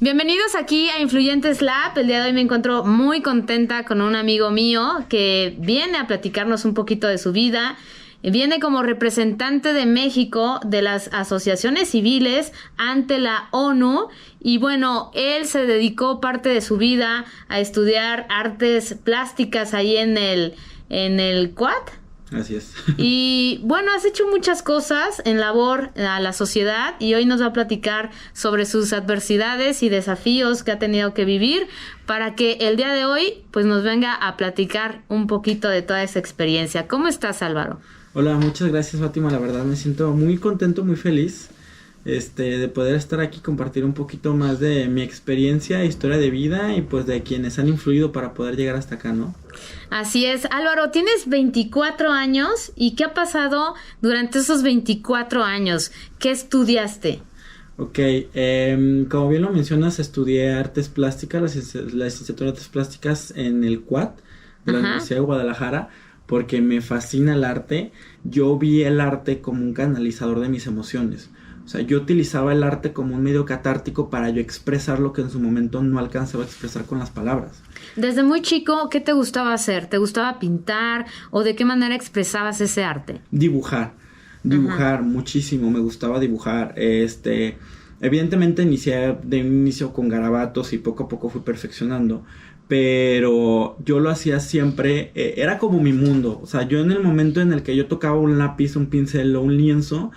Bienvenidos aquí a Influyentes Lab. El día de hoy me encuentro muy contenta con un amigo mío que viene a platicarnos un poquito de su vida. Viene como representante de México de las asociaciones civiles ante la ONU y bueno, él se dedicó parte de su vida a estudiar artes plásticas ahí en el CUAT. Así es. Y bueno, has hecho muchas cosas en labor a la sociedad y hoy nos va a platicar sobre sus adversidades y desafíos que ha tenido que vivir para que el día de hoy pues nos venga a platicar un poquito de toda esa experiencia. ¿Cómo estás, Álvaro? Hola, muchas gracias, Fátima. La verdad me siento muy contento, muy feliz de poder estar aquí, compartir un poquito más de mi experiencia, historia de vida y pues de quienes han influido para poder llegar hasta acá, ¿no? Así es. Álvaro, tienes 24 años y ¿qué ha pasado durante esos 24 años? ¿Qué estudiaste? Ok, como bien lo mencionas, estudié artes plásticas, la licenciatura de artes plásticas en el CUAT de la Universidad de Guadalajara, porque me fascina el arte. Yo vi el arte como un canalizador de mis emociones. O sea, yo utilizaba el arte como un medio catártico para yo expresar lo que en su momento no alcanzaba a expresar con las palabras. Desde muy chico, ¿qué te gustaba hacer? ¿Te gustaba pintar o de qué manera expresabas ese arte? Dibujar muchísimo, me gustaba dibujar. Evidentemente inicié de inicio con garabatos y poco a poco fui perfeccionando, pero yo lo hacía siempre, era como mi mundo. O sea, yo en el momento en el que yo tocaba un lápiz, un pincel o un lienzo,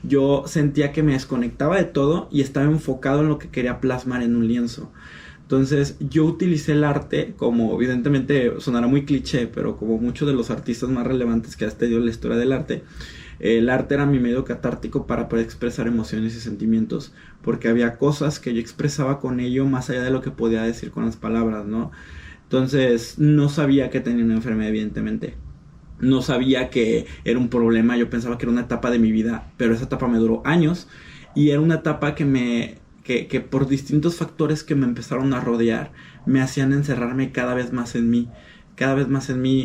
yo sentía que me desconectaba de todo y estaba enfocado en lo que quería plasmar en un lienzo. Entonces yo utilicé el arte como, evidentemente sonará muy cliché, pero como muchos de los artistas más relevantes que has tenido en la historia del arte, el arte era mi medio catártico para poder expresar emociones y sentimientos, porque había cosas que yo expresaba con ello más allá de lo que podía decir con las palabras, ¿no? Entonces no sabía que tenía una enfermedad, evidentemente. No sabía que era un problema, yo pensaba que era una etapa de mi vida, pero esa etapa me duró años y era una etapa que por distintos factores que me empezaron a rodear me hacían encerrarme cada vez más en mí,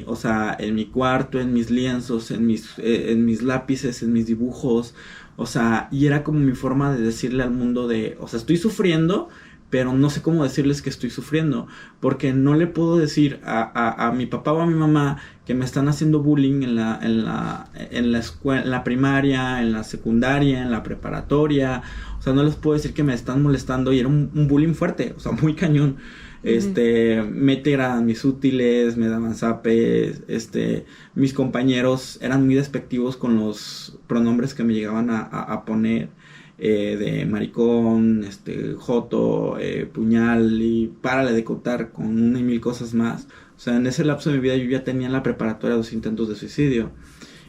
o sea, en mi cuarto, en mis lienzos, en mis lápices, en mis dibujos, o sea, y era como mi forma de decirle al mundo o sea, estoy sufriendo, pero no sé cómo decirles que estoy sufriendo, porque no le puedo decir a mi papá o a mi mamá que me están haciendo bullying en la escuela, en la primaria, en la secundaria, en la preparatoria. O sea, no les puedo decir que me están molestando y era un bullying fuerte, o sea, muy cañón. Me tiraban mis útiles, me daban zapes, mis compañeros eran muy despectivos con los pronombres que me llegaban a poner. De maricón, joto, puñal y párale de contar con una y mil cosas más. O sea, en ese lapso de mi vida yo ya tenía en la preparatoria 2 intentos de suicidio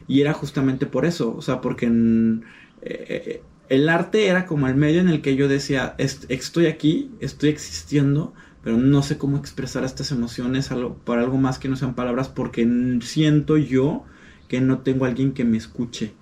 y era justamente por eso, o sea, porque el arte era como el medio en el que yo decía, estoy aquí, estoy existiendo, pero no sé cómo expresar estas emociones por algo más que no sean palabras, porque siento yo que no tengo a alguien que me escuche.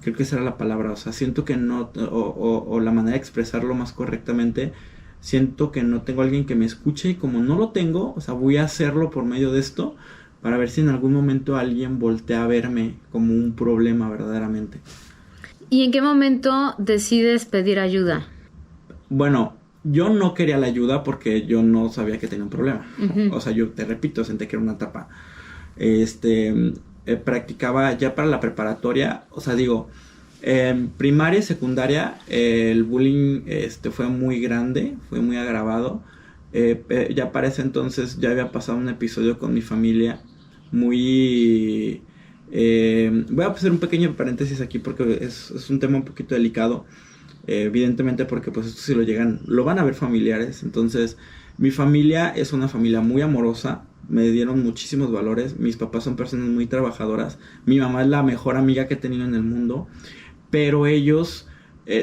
Creo que esa era la palabra, o sea, siento que no, o la manera de expresarlo más correctamente, siento que no tengo a alguien que me escuche y como no lo tengo, o sea, voy a hacerlo por medio de esto para ver si en algún momento alguien voltea a verme como un problema verdaderamente. ¿Y en qué momento decides pedir ayuda? Bueno, yo no quería la ayuda porque yo no sabía que tenía un problema. O sea, yo te repito, sentí que era una etapa. Practicaba ya para la preparatoria, o sea, digo, primaria y secundaria el bullying fue muy grande, fue muy agravado. Ya para ese entonces ya había pasado un episodio con mi familia muy... voy a hacer un pequeño paréntesis aquí porque es un tema un poquito delicado, evidentemente porque pues esto si lo van a ver familiares. Entonces mi familia es una familia muy amorosa, me dieron muchísimos valores, mis papás son personas muy trabajadoras, mi mamá es la mejor amiga que he tenido en el mundo, pero ellos,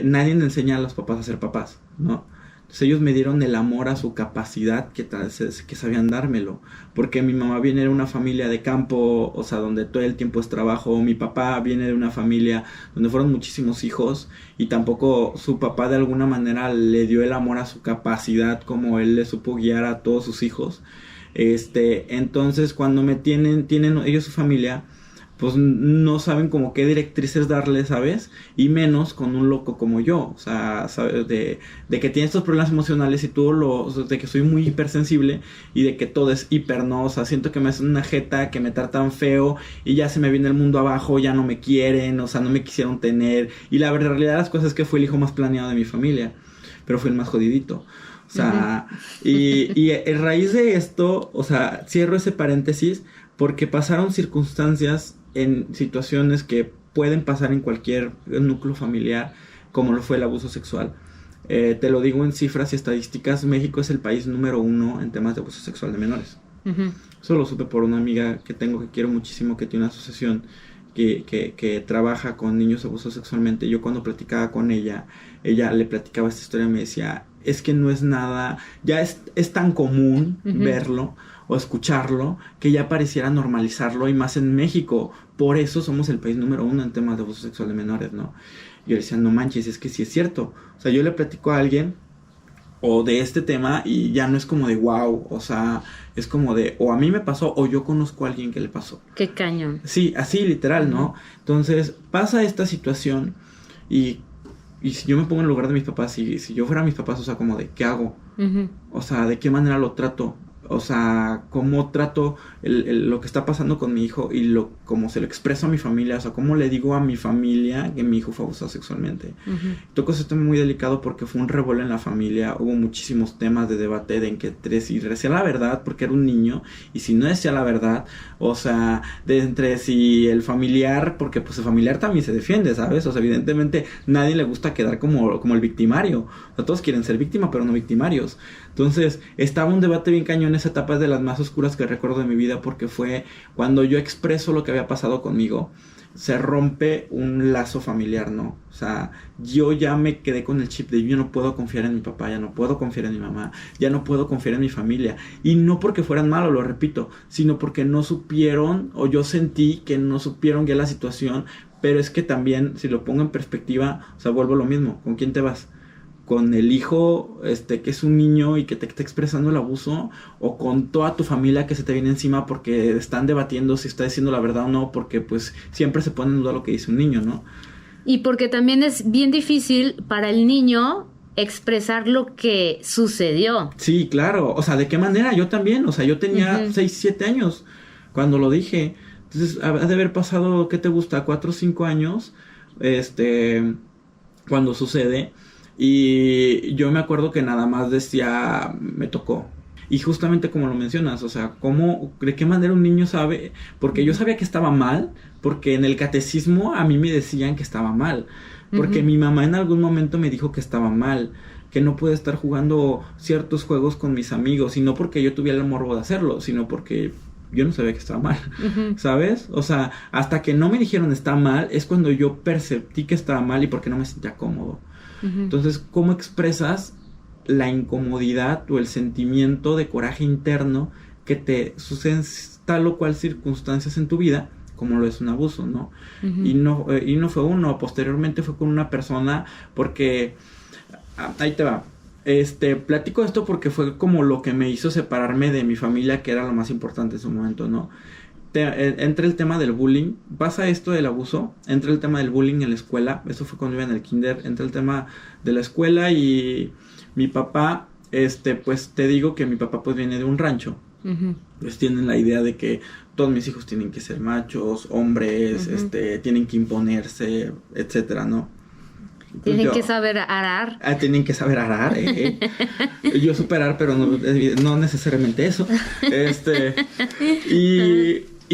nadie le enseña a los papás a ser papás, ¿no? Entonces ellos me dieron el amor a su capacidad que sabían dármelo, porque mi mamá viene de una familia de campo, o sea, donde todo el tiempo es trabajo, mi papá viene de una familia donde fueron muchísimos hijos y tampoco su papá de alguna manera le dio el amor a su capacidad como él le supo guiar a todos sus hijos. Entonces cuando tienen ellos su familia, pues no saben como qué directrices darle, ¿sabes? Y menos con un loco como yo, o sea, ¿sabes? De que tiene estos problemas emocionales y de que soy muy hipersensible y de que todo es hiper, ¿no? O sea, siento que me hacen una jeta, que me tratan feo y ya se me viene el mundo abajo, ya no me quieren, o sea, no me quisieron tener. Y la realidad de las cosas es que fui el hijo más planeado de mi familia, pero fui el más jodidito. O sea, y en raíz de esto, o sea, cierro ese paréntesis porque pasaron circunstancias en situaciones que pueden pasar en cualquier núcleo familiar, como lo fue el abuso sexual. Te lo digo en cifras y estadísticas, México es el país número 1 en temas de abuso sexual de menores. Eso lo supe por una amiga que tengo que quiero muchísimo, que tiene una asociación que trabaja con niños abusados sexualmente. Yo cuando platicaba con ella le platicaba esta historia y me decía, es que no es nada, ya es tan común verlo o escucharlo que ya pareciera normalizarlo, y más en México. Por eso somos el país número 1 en temas de abuso sexual de menores, ¿no? Y yo le decía, no manches, es que sí es cierto. O sea, yo le platico a alguien o de este tema y ya no es como de wow, o sea, es como de o a mí me pasó o yo conozco a alguien que le pasó. Qué cañón. Sí, así literal, ¿no? Entonces pasa esta situación y si yo me pongo en el lugar de mis papás, si yo fuera mis papás, o sea, como de ¿qué hago? O sea, ¿de qué manera lo trato? O sea, ¿cómo trato lo que está pasando con mi hijo y cómo se lo expreso a mi familia? O sea, ¿cómo le digo a mi familia que mi hijo fue abusado sexualmente? Toco ese tema muy delicado porque fue un revuelo en la familia. Hubo muchísimos temas de debate de en que si decía la verdad porque era un niño y si no decía la verdad. O sea, entre si el familiar, porque pues el familiar también se defiende, ¿sabes? O sea, evidentemente nadie le gusta quedar como el victimario. O sea, todos quieren ser víctima, pero no victimarios. Entonces, estaba un debate bien cañón. Esa etapa es de las más oscuras que recuerdo de mi vida porque fue cuando yo expreso lo que había pasado conmigo, se rompe un lazo familiar, ¿no? O sea, yo ya me quedé con el chip de yo no puedo confiar en mi papá, ya no puedo confiar en mi mamá, ya no puedo confiar en mi familia. Y no porque fueran malos, lo repito, sino porque no supieron, o yo sentí que no supieron ya la situación. Pero es que también, si lo pongo en perspectiva, o sea, vuelvo a lo mismo, ¿con quién te vas? ¿Con el hijo que es un niño y que te está expresando el abuso? ¿O con toda tu familia que se te viene encima porque están debatiendo si está diciendo la verdad o no? Porque pues siempre se pone en duda lo que dice un niño, ¿no? Y porque también es bien difícil para el niño expresar lo que sucedió. Sí, claro. O sea, ¿de qué manera? Yo también. O sea, yo tenía 6, 7 años cuando lo dije. Entonces, ha de haber pasado, ¿qué te gusta? 4 o 5 años cuando sucede. Y yo me acuerdo que nada más decía, me tocó. Y justamente como lo mencionas, o sea, ¿de qué manera un niño sabe? Porque yo sabía que estaba mal, porque en el catecismo a mí me decían que estaba mal. Porque mi mamá en algún momento me dijo que estaba mal, que no pude estar jugando ciertos juegos con mis amigos. Y no porque yo tuviera el morbo de hacerlo, sino porque yo no sabía que estaba mal, ¿sabes? O sea, hasta que no me dijeron está mal, es cuando yo percibí que estaba mal y porque no me sentía cómodo. Entonces, ¿cómo expresas la incomodidad o el sentimiento de coraje interno que te suceden tal o cual circunstancias en tu vida, como lo es un abuso, ¿no? Y no fue uno, posteriormente fue con una persona, porque ahí te va. Platico esto porque fue como lo que me hizo separarme de mi familia, que era lo más importante en su momento, ¿no? Entre el tema del bullying, pasa esto del abuso, entre el tema del bullying en la escuela, eso fue cuando iba en el kinder, entre el tema de la escuela y mi papá, pues te digo que mi papá pues viene de un rancho, pues tienen la idea de que todos mis hijos tienen que ser machos, hombres, tienen que imponerse, etcétera, ¿no? Tienen que saber arar. Tienen que saber arar, Yo superar, pero no necesariamente eso.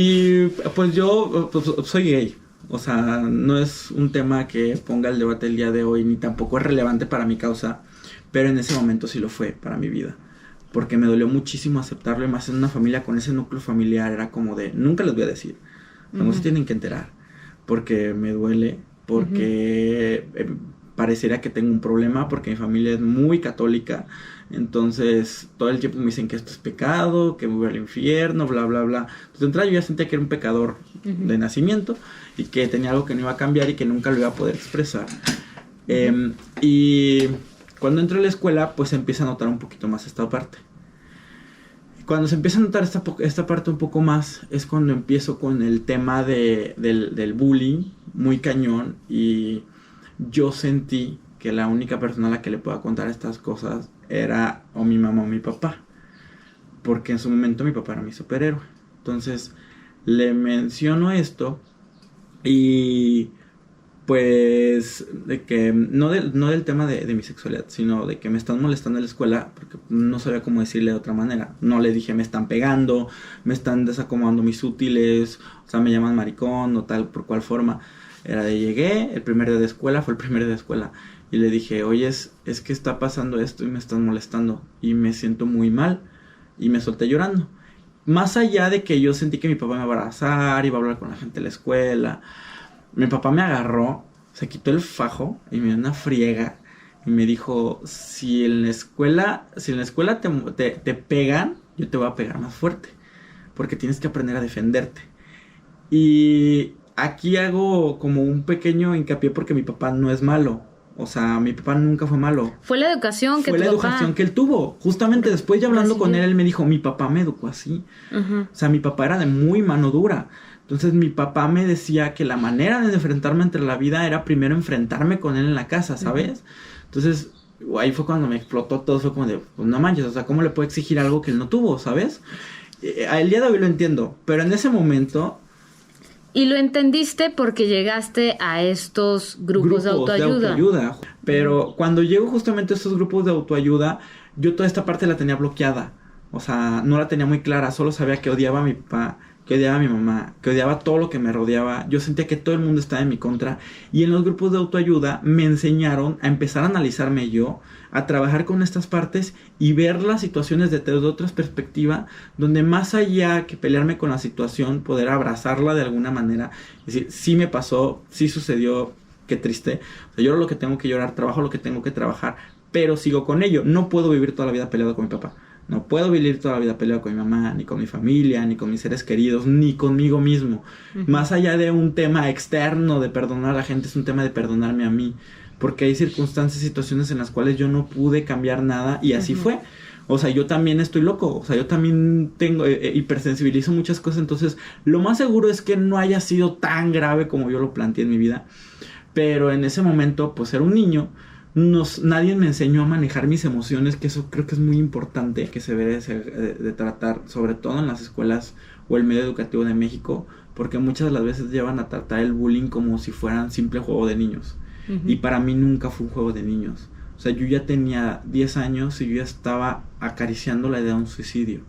Y pues yo pues, soy gay. O sea, no es un tema que ponga el debate el día de hoy, ni tampoco es relevante para mi causa. Pero en ese momento sí lo fue para mi vida. Porque me dolió muchísimo aceptarlo. Y más en una familia con ese núcleo familiar. Era como de, nunca les voy a decir. No se tienen que enterar. Porque me duele. Porque parecería que tengo un problema. Porque mi familia es muy católica. Entonces todo el tiempo me dicen que esto es pecado, que me voy al infierno, bla bla bla. Entonces de entrada yo ya sentía que era un pecador de nacimiento y que tenía algo que no iba a cambiar y que nunca lo iba a poder expresar. Y cuando entro a la escuela pues empieza a notar un poquito más esta parte. Cuando se empieza a notar esta parte un poco más, es cuando empiezo con el tema del bullying, muy cañón, y yo sentí que la única persona a la que le pueda contar estas cosas era o mi mamá o mi papá, porque en su momento mi papá era mi superhéroe. Entonces le menciono esto y pues de que no del tema de mi sexualidad, sino de que me están molestando en la escuela, porque no sabía cómo decirle de otra manera. No le dije me están pegando, me están desacomodando mis útiles, o sea, me llaman maricón o tal, por cual forma. Era de llegué, el primer día de escuela fue el primer día de escuela, y le dije, oye, es que está pasando esto y me están molestando y me siento muy mal, y me solté llorando. Más allá de que yo sentí que mi papá me iba a abrazar, iba a hablar con la gente de la escuela, mi papá me agarró, se quitó el fajo y me dio una friega y me dijo, si en la escuela te pegan, yo te voy a pegar más fuerte, porque tienes que aprender a defenderte. Y aquí hago como un pequeño hincapié porque mi papá no es malo. O sea, mi papá nunca fue malo. Fue la educación que Fue la educación que él tuvo. Justamente después ya hablando con él me dijo, mi papá me educó así. O sea, mi papá era de muy mano dura. Entonces mi papá me decía que la manera de enfrentarme entre la vida era primero enfrentarme con él en la casa, ¿sabes? Entonces ahí fue cuando me explotó todo. Fue como de, pues no manches, o sea, ¿cómo le puedo exigir algo que él no tuvo, ¿sabes? El día de hoy lo entiendo, pero en ese momento... Y lo entendiste porque llegaste a estos grupos de autoayuda. Pero cuando llego justamente a estos grupos de autoayuda, yo toda esta parte la tenía bloqueada. O sea, no la tenía muy clara. Solo sabía que odiaba a mi papá, que odiaba a mi mamá, que odiaba todo lo que me rodeaba. Yo sentía que todo el mundo estaba en mi contra. Y en los grupos de autoayuda me enseñaron a empezar a analizarme yo, a trabajar con estas partes y ver las situaciones desde otra perspectiva, donde más allá que pelearme con la situación, poder abrazarla de alguna manera, es decir, sí me pasó, sí sucedió, qué triste, o sea, lloro lo que tengo que llorar, trabajo lo que tengo que trabajar, pero sigo con ello. No puedo vivir toda la vida peleado con mi papá, no puedo vivir toda la vida peleado con mi mamá, ni con mi familia, ni con mis seres queridos, ni conmigo mismo. Más allá de un tema externo de perdonar a la gente, es un tema de perdonarme a mí, porque hay circunstancias, situaciones en las cuales yo no pude cambiar nada y así fue. O sea, yo también estoy loco, o sea, yo también tengo, hipersensibilizo muchas cosas, entonces lo más seguro es que no haya sido tan grave como yo lo planteé en mi vida, pero en ese momento, pues era un niño, nadie me enseñó a manejar mis emociones, que eso creo que es muy importante, que se debe de tratar, sobre todo en las escuelas o el medio educativo de México, porque muchas de las veces llevan a tratar el bullying como si fueran simple juego de niños. Y para mí nunca fue un juego de niños. O sea, yo ya tenía 10 años y yo ya estaba acariciando la idea de un suicidio,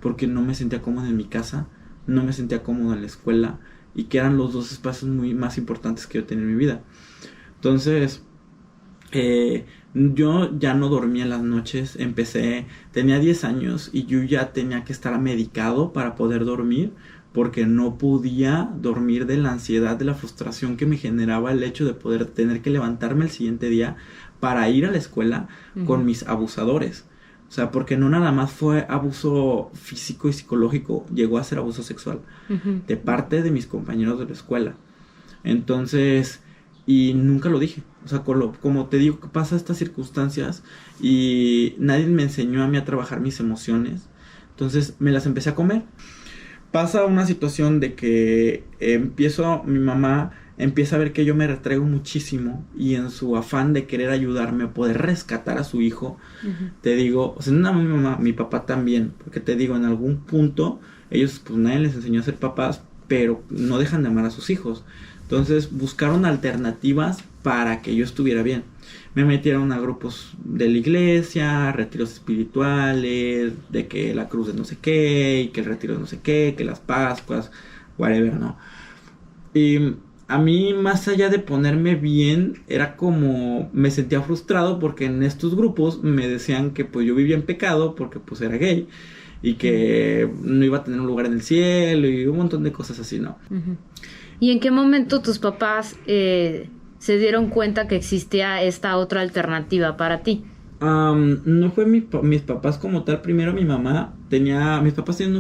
porque no me sentía cómodo en mi casa, no me sentía cómodo en la escuela, y que eran los dos espacios más importantes que yo tenía en mi vida. Entonces, yo ya no dormía en las noches, tenía 10 años y yo ya tenía que estar medicado para poder dormir, porque no podía dormir de la ansiedad, de la frustración que me generaba el hecho de poder tener que levantarme el siguiente día para ir a la escuela con mis abusadores. O sea, porque no nada más fue abuso físico y psicológico, llegó a ser abuso sexual de parte de mis compañeros de la escuela. Entonces, y nunca lo dije. O sea, como te digo, que pasa estas circunstancias y nadie me enseñó a mí a trabajar mis emociones. Entonces me las empecé a comer. Pasa una situación de que mi mamá empieza a ver que yo me retraigo muchísimo, y en su afán de querer ayudarme a poder rescatar a su hijo, te digo, o sea, no mi mamá, mi papá también, porque te digo, en algún punto ellos, pues nadie les enseñó a ser papás, pero no dejan de amar a sus hijos. Entonces buscaron alternativas para que yo estuviera bien. Me metieron a grupos de la iglesia, retiros espirituales, de que la cruz de no sé qué, y que el retiro de no sé qué, que las Pascuas, whatever, ¿no? Y a mí, más allá de ponerme bien, era como, me sentía frustrado porque en estos grupos me decían que pues yo vivía en pecado porque pues era gay, y que no iba a tener un lugar en el cielo y un montón de cosas así, ¿no? ¿Y en qué momento tus papás se dieron cuenta que existía esta otra alternativa para ti? No fue mis papás como tal. Primero mi mamá mis papás tenían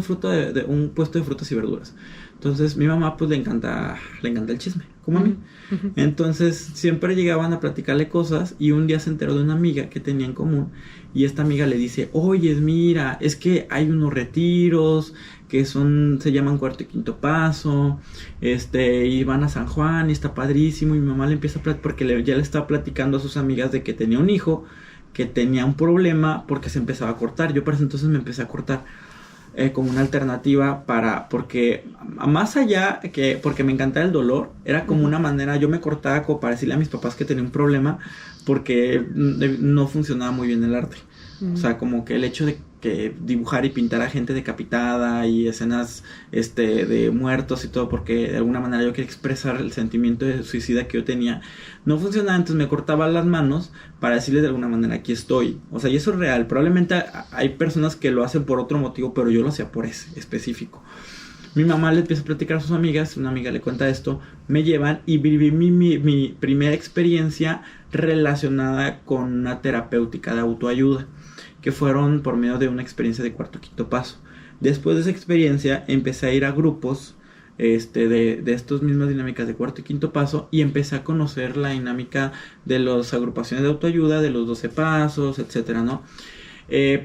un puesto de frutas y verduras. Entonces mi mamá pues le encanta el chisme, como a mí. Entonces siempre llegaban a platicarle cosas y un día se enteró de una amiga que tenía en común y esta amiga le dice, oye, mira, es que hay unos retiros que se llaman Cuarto y Quinto Paso, y van a San Juan y está padrísimo. Y mi mamá le empieza a platicar porque ya le estaba platicando a sus amigas de que tenía un hijo que tenía un problema porque se empezaba a cortar. Yo por eso entonces me empecé a cortar como una alternativa porque más allá porque me encantaba el dolor, era como una manera, yo me cortaba como para decirle a mis papás que tenía un problema porque no funcionaba muy bien el arte. O sea, como que el hecho de que dibujar y pintar a gente decapitada y escenas de muertos y todo, porque de alguna manera yo quería expresar el sentimiento de suicida que yo tenía, no funcionaba. Entonces me cortaba las manos para decirles de alguna manera, aquí estoy. O sea, y eso es real. Probablemente hay personas que lo hacen por otro motivo, pero yo lo hacía por ese específico. Mi mamá le empieza a platicar a sus amigas, una amiga le cuenta esto, me llevan y viví mi primera experiencia relacionada con una terapéutica de autoayuda, que fueron por medio de una experiencia de Cuarto Quinto Paso. Después de esa experiencia empecé a ir a grupos de estas mismas dinámicas de Cuarto y Quinto Paso y empecé a conocer la dinámica de las agrupaciones de autoayuda, de los 12 pasos, etcétera, ¿no?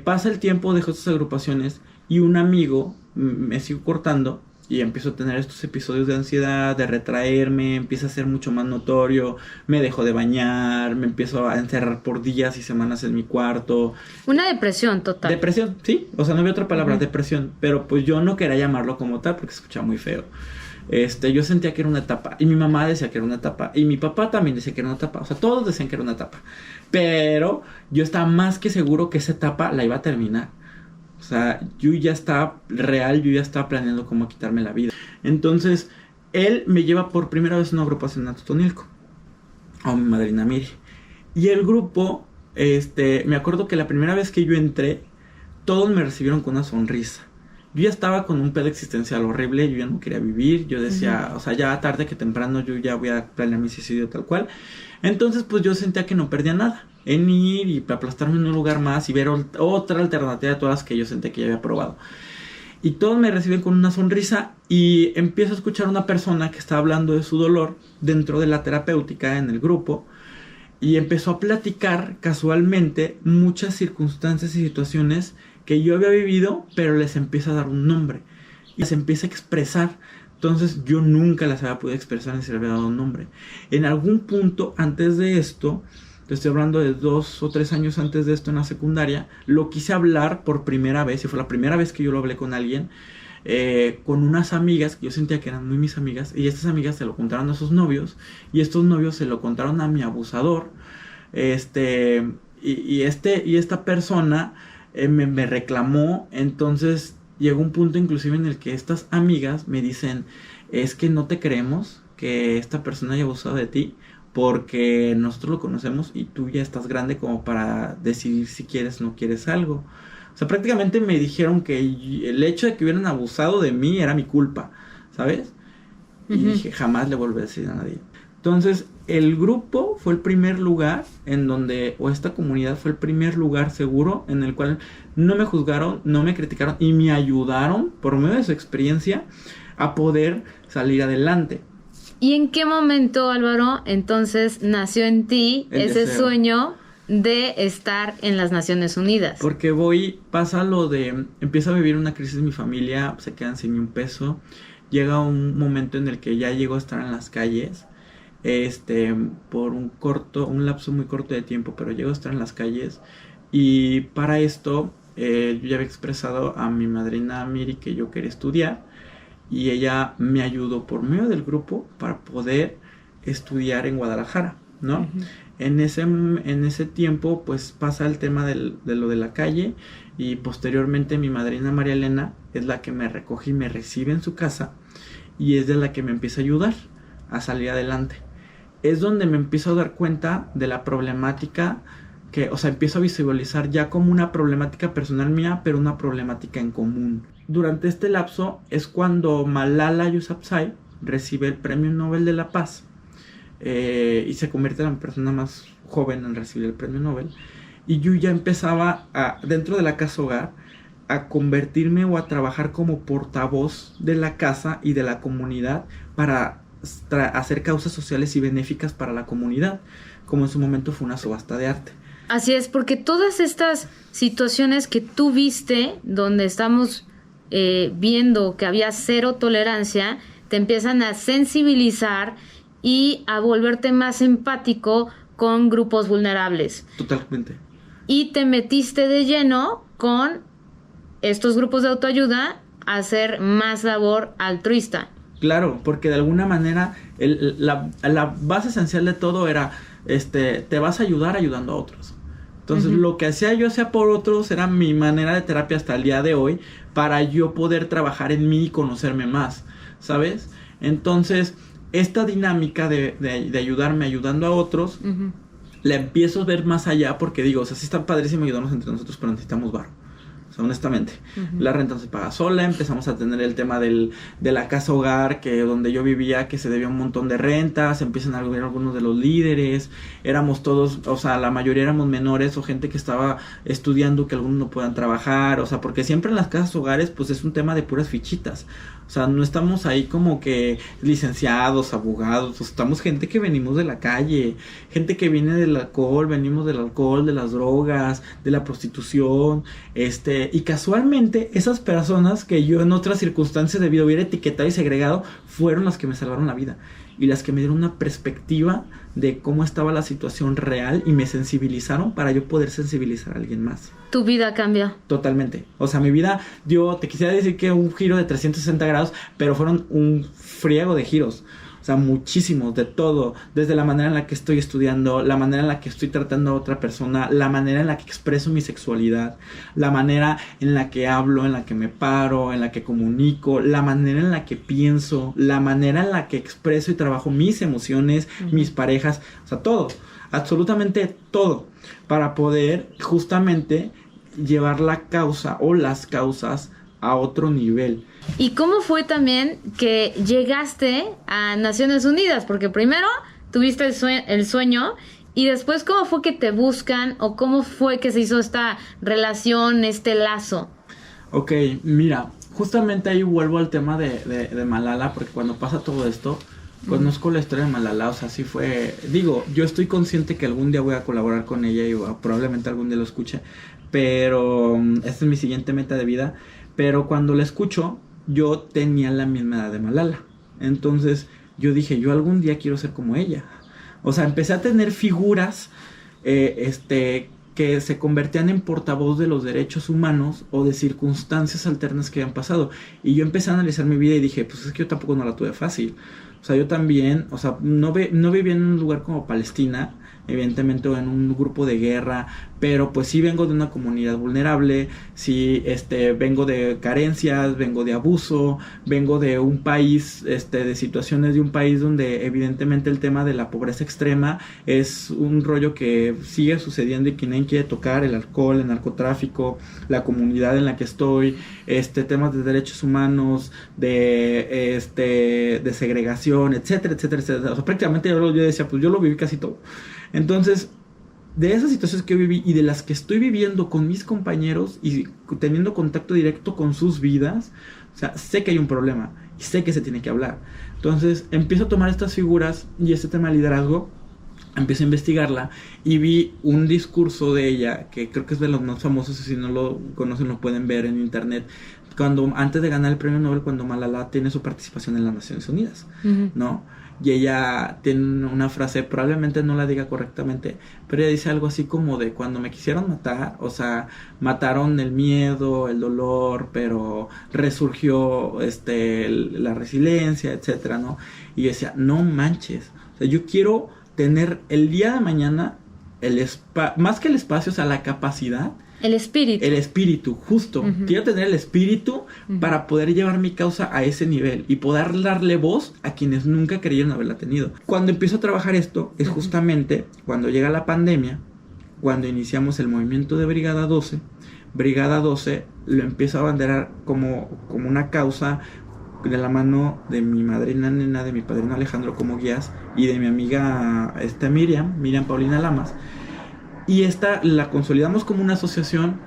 Pasa el tiempo, dejo estas agrupaciones y un amigo me sigo cortando y empiezo a tener estos episodios de ansiedad, de retraerme, empieza a ser mucho más notorio, me dejo de bañar, me empiezo a encerrar por días y semanas en mi cuarto. Una depresión total. Depresión, sí, o sea, no había otra palabra, depresión, pero pues yo no quería llamarlo como tal porque se escuchaba muy feo. Yo sentía que era una etapa, y mi mamá decía que era una etapa, y mi papá también decía que era una etapa, o sea, todos decían que era una etapa, pero yo estaba más que seguro que esa etapa la iba a terminar. O sea, yo ya estaba planeando cómo quitarme la vida. Entonces, él me lleva por primera vez a una agrupación a Totonilco, a mi madrina Miri. Y el grupo, me acuerdo que la primera vez que yo entré, todos me recibieron con una sonrisa. Yo ya estaba con un pedo existencial horrible, yo ya no quería vivir, yo decía, o sea, ya tarde que temprano yo ya voy a planear mi suicidio tal cual. Entonces, pues yo sentía que no perdía nada en ir y aplastarme en un lugar más y ver otra alternativa de todas las que yo sentía que ya había probado. Y todos me reciben con una sonrisa y empiezo a escuchar a una persona que está hablando de su dolor dentro de la terapéutica en el grupo y empezó a platicar casualmente muchas circunstancias y situaciones que yo había vivido, pero les empieza a dar un nombre y les empieza a expresar. Entonces yo nunca las había podido expresar ni se les había dado un nombre. En algún punto antes de esto, te estoy hablando de 2 o 3 años antes de esto en la secundaria, lo quise hablar por primera vez, y fue la primera vez que yo lo hablé con alguien, con unas amigas que yo sentía que eran muy mis amigas, y estas amigas se lo contaron a sus novios, y estos novios se lo contaron a mi abusador, y esta persona me reclamó. Entonces llegó un punto inclusive en el que estas amigas me dicen, es que no te creemos que esta persona haya abusado de ti, porque nosotros lo conocemos y tú ya estás grande como para decidir si quieres o no quieres algo. O sea, prácticamente me dijeron que el hecho de que hubieran abusado de mí era mi culpa, ¿sabes? Y dije, jamás le volveré a decir a nadie. Entonces, el grupo fue el primer lugar en donde, o esta comunidad fue el primer lugar seguro en el cual no me juzgaron, no me criticaron y me ayudaron, por medio de su experiencia, a poder salir adelante. ¿Y en qué momento, Álvaro, entonces nació en ti ese sueño de estar en las Naciones Unidas? Porque empiezo a vivir una crisis en mi familia, se quedan sin ni un peso, llega un momento en el que ya llego a estar en las calles, por un lapso muy corto de tiempo, pero llego a estar en las calles, y para esto yo ya había expresado a mi madrina Miri que yo quería estudiar, y ella me ayudó por medio del grupo para poder estudiar en Guadalajara, ¿no? En ese tiempo pues pasa el tema de lo de la calle, y posteriormente mi madrina María Elena es la que me recoge y me recibe en su casa, y es de la que me empieza a ayudar a salir adelante. Es donde me empiezo a dar cuenta de la problemática empiezo a visualizar ya como una problemática personal mía, pero una problemática en común. Durante este lapso es cuando Malala Yousafzai recibe el Premio Nobel de la Paz, y se convierte en la persona más joven en recibir el Premio Nobel. y yo ya empezaba dentro de la casa hogar a convertirme o a trabajar como portavoz de la casa y de la comunidad para hacer causas sociales y benéficas para la comunidad, como en su momento fue una subasta de arte. Así es, porque todas estas situaciones que tú viste, donde estamos viendo que había cero tolerancia, te empiezan a sensibilizar y a volverte más empático con grupos vulnerables. Totalmente. Y te metiste de lleno con estos grupos de autoayuda a hacer más labor altruista. Claro, porque de alguna manera la base esencial de todo era, te vas a ayudar ayudando a otros. Entonces, lo que yo hacía por otros era mi manera de terapia hasta el día de hoy para yo poder trabajar en mí y conocerme más, ¿sabes? Entonces, esta dinámica de ayudarme ayudando a otros, la empiezo a ver más allá porque digo, o sea, sí está padrísimo ayudarnos entre nosotros, pero necesitamos varo. O sea, honestamente, la renta no se paga sola. Empezamos a tener el tema de la casa hogar, que donde yo vivía, que se debía un montón de rentas. Empiezan a ver algunos de los líderes. Éramos todos, o sea, la mayoría éramos menores o gente que estaba estudiando, que algunos no puedan trabajar. O sea, porque siempre en las casas hogares, pues es un tema de puras fichitas. O sea, no estamos ahí como que licenciados, abogados. Estamos gente que venimos de la calle, gente que viene del alcohol, venimos del alcohol, de las drogas, de la prostitución, y casualmente esas personas que yo en otras circunstancias de vida hubiera etiquetado y segregado, fueron las que me salvaron la vida y las que me dieron una perspectiva de cómo estaba la situación real y me sensibilizaron para yo poder sensibilizar a alguien más. Tu vida cambió. Totalmente. O sea, mi vida, yo te quisiera decir que un giro de 360 grados, pero fueron un friego de giros. O sea, muchísimos, de todo, desde la manera en la que estoy estudiando, la manera en la que estoy tratando a otra persona, la manera en la que expreso mi sexualidad, la manera en la que hablo, en la que me paro, en la que comunico, la manera en la que pienso, la manera en la que expreso y trabajo mis emociones, mis parejas, o sea, todo, absolutamente todo, para poder justamente llevar la causa o las causas a otro nivel. ¿Y cómo fue también que llegaste a Naciones Unidas? Porque primero tuviste el sueño y después ¿cómo fue que te buscan o cómo fue que se hizo esta relación, este lazo? Ok, mira, justamente ahí vuelvo al tema de Malala, porque cuando pasa todo esto, conozco la historia de Malala, o sea, sí fue, digo, yo estoy consciente que algún día voy a colaborar con ella y probablemente algún día lo escuche, pero esta es mi siguiente meta de vida. Pero cuando la escucho, yo tenía la misma edad de Malala. Entonces yo dije, yo algún día quiero ser como ella. O sea, empecé a tener figuras que se convertían en portavoz de los derechos humanos o de circunstancias alternas que habían pasado. Y yo empecé a analizar mi vida y dije, pues es que yo tampoco no la tuve fácil. O sea, yo también, o sea, no vivía en un lugar como Palestina, evidentemente, o en un grupo de guerra, pero pues sí vengo de una comunidad vulnerable, sí vengo de carencias, vengo de abuso, vengo de un país, de situaciones de un país donde evidentemente el tema de la pobreza extrema es un rollo que sigue sucediendo y que nadie quiere tocar, el alcohol, el narcotráfico, la comunidad en la que estoy, temas de derechos humanos, de segregación, etcétera, etcétera, etcétera. O sea, prácticamente yo decía, pues yo lo viví casi todo. Entonces, de esas situaciones que yo viví y de las que estoy viviendo con mis compañeros y teniendo contacto directo con sus vidas, o sea, sé que hay un problema y sé que se tiene que hablar. Entonces, empiezo a tomar estas figuras y este tema de liderazgo, empiezo a investigarla y vi un discurso de ella que creo que es de los más famosos, y si no lo conocen lo pueden ver en internet, antes de ganar el premio Nobel, cuando Malala tiene su participación en las Naciones Unidas, ¿no? Y ella tiene una frase, probablemente no la diga correctamente, pero ella dice algo así como de cuando me quisieron matar, o sea, mataron el miedo, el dolor, pero resurgió la resiliencia, etcétera, ¿no? Y yo decía, no manches, o sea, yo quiero tener el día de mañana más que el espacio, o sea, la capacidad. El espíritu, justo. Quiero tener el espíritu para poder llevar mi causa a ese nivel y poder darle voz a quienes nunca creyeron haberla tenido. Cuando empiezo a trabajar esto es justamente cuando llega la pandemia, cuando iniciamos el movimiento de Brigada 12. Brigada 12 lo empiezo a abanderar como una causa de la mano de mi madrina Nena, de mi padrino Alejandro como guías y de mi amiga Miriam Paulina Lamas. Y esta la consolidamos como una asociación.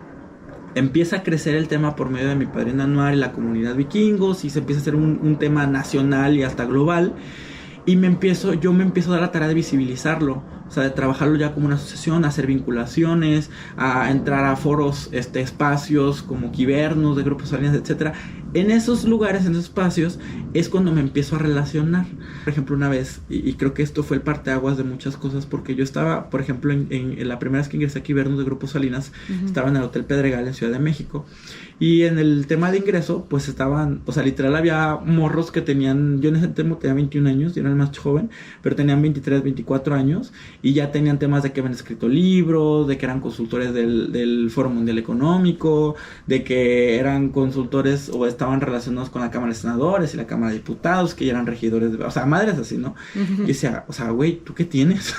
Empieza a crecer el tema por medio de mi padrino anual y la comunidad vikingos, y se empieza a hacer un tema nacional y hasta global. Y yo me empiezo a dar la tarea de visibilizarlo, o sea, de trabajarlo ya como una asociación, a hacer vinculaciones, a entrar a foros, espacios como Quibernos, de Grupos Salinas, etcétera. En esos lugares, en esos espacios, es cuando me empiezo a relacionar. Por ejemplo, una vez, y creo que esto fue el parteaguas de muchas cosas, porque yo estaba, por ejemplo, en la primera vez que ingresé a Quibernos de Grupos Salinas, estaba en el Hotel Pedregal en Ciudad de México. Y en el tema de ingreso, pues estaban, o sea, literal había morros que tenían, yo en ese tema tenía 21 años, yo era el más joven, pero tenían 23, 24 años, y ya tenían temas de que habían escrito libros, de que eran consultores del Foro Mundial Económico, de que eran consultores o estaban relacionados con la Cámara de Senadores y la Cámara de Diputados, que ya eran regidores, o sea, madres así, ¿no? Y decía, o sea, güey, ¿tú qué tienes?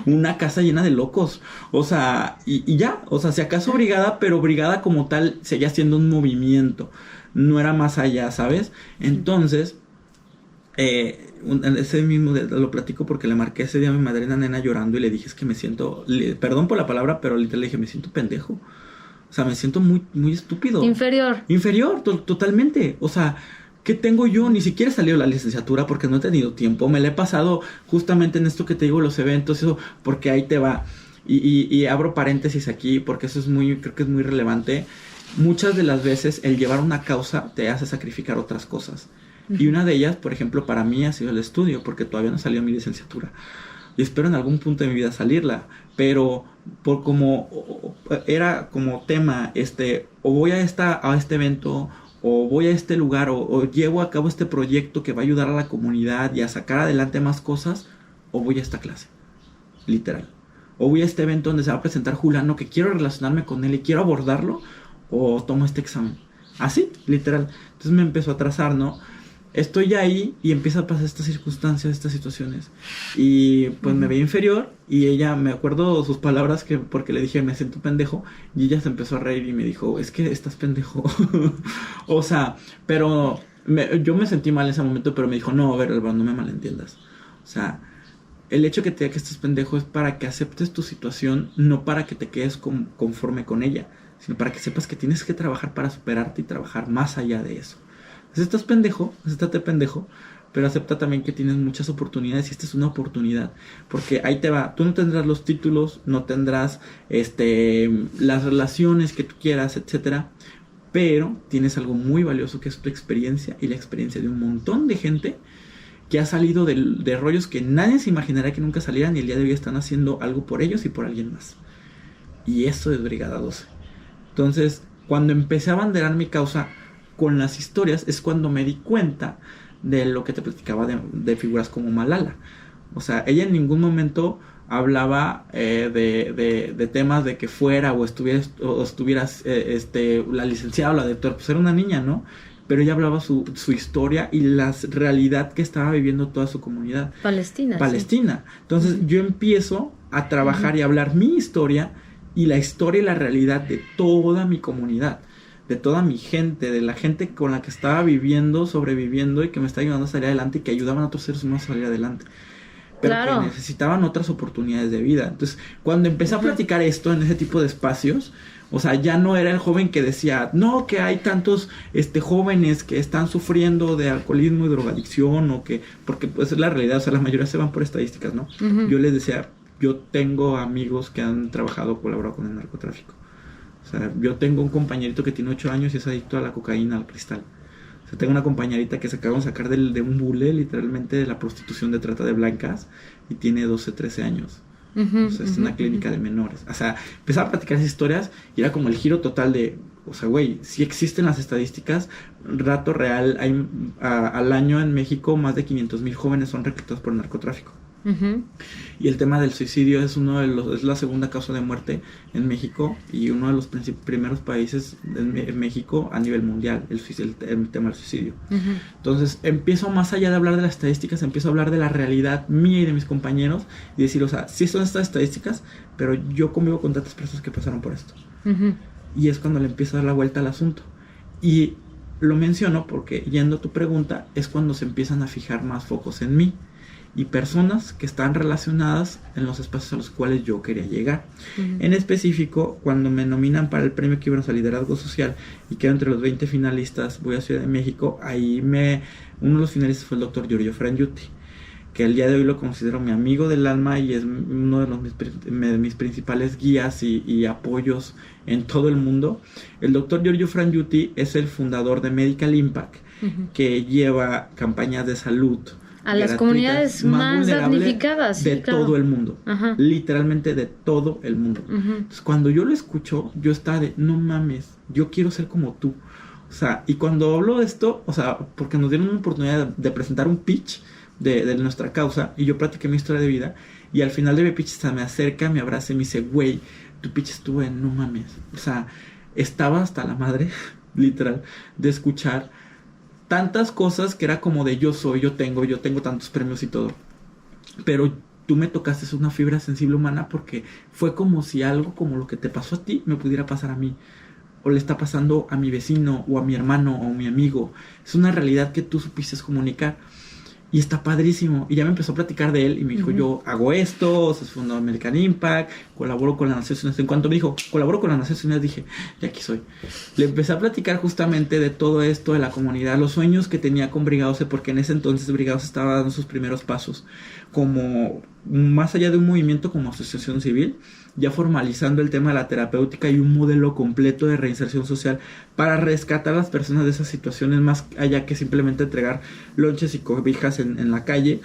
Una casa llena de locos, o sea, y ya, o sea, si acaso brigada, pero brigada como tal seguía siendo un movimiento, no era más allá, ¿sabes? Entonces, ese mismo lo platico porque le marqué ese día a mi madrina nena llorando y le dije, es que me siento, perdón por la palabra, pero literal le dije, me siento pendejo, o sea, me siento muy, muy estúpido. Inferior, totalmente, o sea, ¿qué tengo yo? Ni siquiera he salido la licenciatura porque no he tenido tiempo, me la he pasado justamente en esto que te digo, los eventos, eso, porque ahí te va, y abro paréntesis aquí porque eso es muy, creo que es muy relevante. Muchas de las veces el llevar una causa te hace sacrificar otras cosas. Y una de ellas, por ejemplo, para mí ha sido el estudio, porque todavía no salió mi licenciatura. Y espero en algún punto de mi vida salirla. Pero por como era como tema, o voy a este evento, o voy a este lugar, o llevo a cabo este proyecto que va a ayudar a la comunidad y a sacar adelante más cosas, o voy a esta clase, literal. O voy a este evento donde se va a presentar Julano, que quiero relacionarme con él y quiero abordarlo, o tomo este examen. Así, literal. Entonces me empezó a trazar, ¿no? Estoy ahí y empieza a pasar estas circunstancias, estas situaciones. Y pues me veía inferior y ella, me acuerdo sus palabras, porque le dije, me siento pendejo, y ella se empezó a reír y me dijo, es que estás pendejo. O sea, pero yo me sentí mal en ese momento, pero me dijo, no, a ver, Álvaro, no me malentiendas. O sea, el hecho que te diga que estás pendejo es para que aceptes tu situación, no para que te quedes conforme con ella, sino para que sepas que tienes que trabajar para superarte y trabajar más allá de eso. Entonces estás pendejo, acéptate pendejo, pero acepta también que tienes muchas oportunidades y esta es una oportunidad, porque ahí te va, tú no tendrás los títulos, no tendrás las relaciones que tú quieras, etcétera, pero tienes algo muy valioso que es tu experiencia y la experiencia de un montón de gente que ha salido de rollos que nadie se imaginaría que nunca salieran y el día de hoy están haciendo algo por ellos y por alguien más. Y eso es Brigada 12. Entonces, cuando empecé a abanderar mi causa con las historias, es cuando me di cuenta de lo que te platicaba de figuras como Malala. O sea, ella en ningún momento hablaba de temas de que fuera o estuvieras la licenciada o la doctora, pues era una niña, ¿no? Pero ella hablaba su historia y la realidad que estaba viviendo toda su comunidad. Palestina. Sí. Entonces yo empiezo a trabajar y a hablar mi historia y la historia y la realidad de toda mi comunidad, de toda mi gente, de la gente con la que estaba viviendo, sobreviviendo y que me está ayudando a salir adelante y que ayudaban a otros seres humanos a salir adelante. Pero claro, que necesitaban otras oportunidades de vida. Entonces, cuando empecé a platicar esto en ese tipo de espacios, o sea, ya no era el joven que decía, no, que hay tantos jóvenes que están sufriendo de alcoholismo y drogadicción, o que, porque pues es la realidad, o sea, la mayoría se van por estadísticas, ¿no? Yo les decía, yo tengo amigos que han trabajado, colaborado con el narcotráfico. O sea, yo tengo un compañerito que tiene 8 años y es adicto a la cocaína, al cristal. O sea, tengo una compañerita que se acaban de sacar de un bule, literalmente, de la prostitución de trata de blancas, y tiene 12, 13 años. O sea, es una clínica de menores. O sea, empezaba a platicar esas historias y era como el giro total de, o sea, güey, sí existen las estadísticas, rato real, hay al año en México más de 500,000 jóvenes son reclutados por el narcotráfico. Y el tema del suicidio es es la segunda causa de muerte en México y uno de los primeros países en México a nivel mundial, el tema del suicidio. Entonces empiezo, más allá de hablar de las estadísticas, empiezo a hablar de la realidad mía y de mis compañeros y decir, o sea, sí son estas estadísticas, pero yo convivo con tantas personas que pasaron por esto. Y es cuando le empiezo a dar la vuelta al asunto. Y lo menciono porque, yendo a tu pregunta, es cuando se empiezan a fijar más focos en mí. y personas que están relacionadas en los espacios a los cuales yo quería llegar. En específico, cuando me nominan para el premio Quíbranos a Liderazgo Social y quedo entre los 20 finalistas, voy a Ciudad de México, uno de los finalistas fue el doctor Giorgio Frangiuti, que el día de hoy lo considero mi amigo del alma y es uno de mis principales guías y apoyos en todo el mundo. El doctor Giorgio Frangiuti es el fundador de Medical Impact, que lleva campañas de salud a las comunidades más damnificadas de todo el mundo, literalmente de todo el mundo. Entonces, cuando yo lo escucho, yo estaba de, no mames, yo quiero ser como tú. O sea, y cuando hablo de esto, o sea, porque nos dieron una oportunidad de presentar un pitch de nuestra causa, y yo platiqué mi historia de vida, y al final de mi pitch me acerca, me abraza y me dice, güey, tu pitch estuvo en, no mames. O sea, estaba hasta la madre, literal, de escuchar tantas cosas que era como de yo tengo tantos premios y todo, pero tú me tocaste una fibra sensible humana, porque fue como si algo como lo que te pasó a ti me pudiera pasar a mí, o le está pasando a mi vecino, o a mi hermano, o a mi amigo. Es una realidad que tú supiste comunicar. Y está padrísimo. Y ya me empezó a platicar de él y me dijo, yo hago esto, fundó American Impact, colaboro con las Naciones Unidas. En cuanto me dijo, colaboro con las Naciones Unidas, dije, ya aquí soy. Le empecé a platicar justamente de todo esto, de la comunidad, los sueños que tenía con Brigados, porque en ese entonces Brigados estaba dando sus primeros pasos, como más allá de un movimiento como asociación civil, ya formalizando el tema de la terapéutica y un modelo completo de reinserción social para rescatar a las personas de esas situaciones, más allá que simplemente entregar lonches y cobijas en la calle.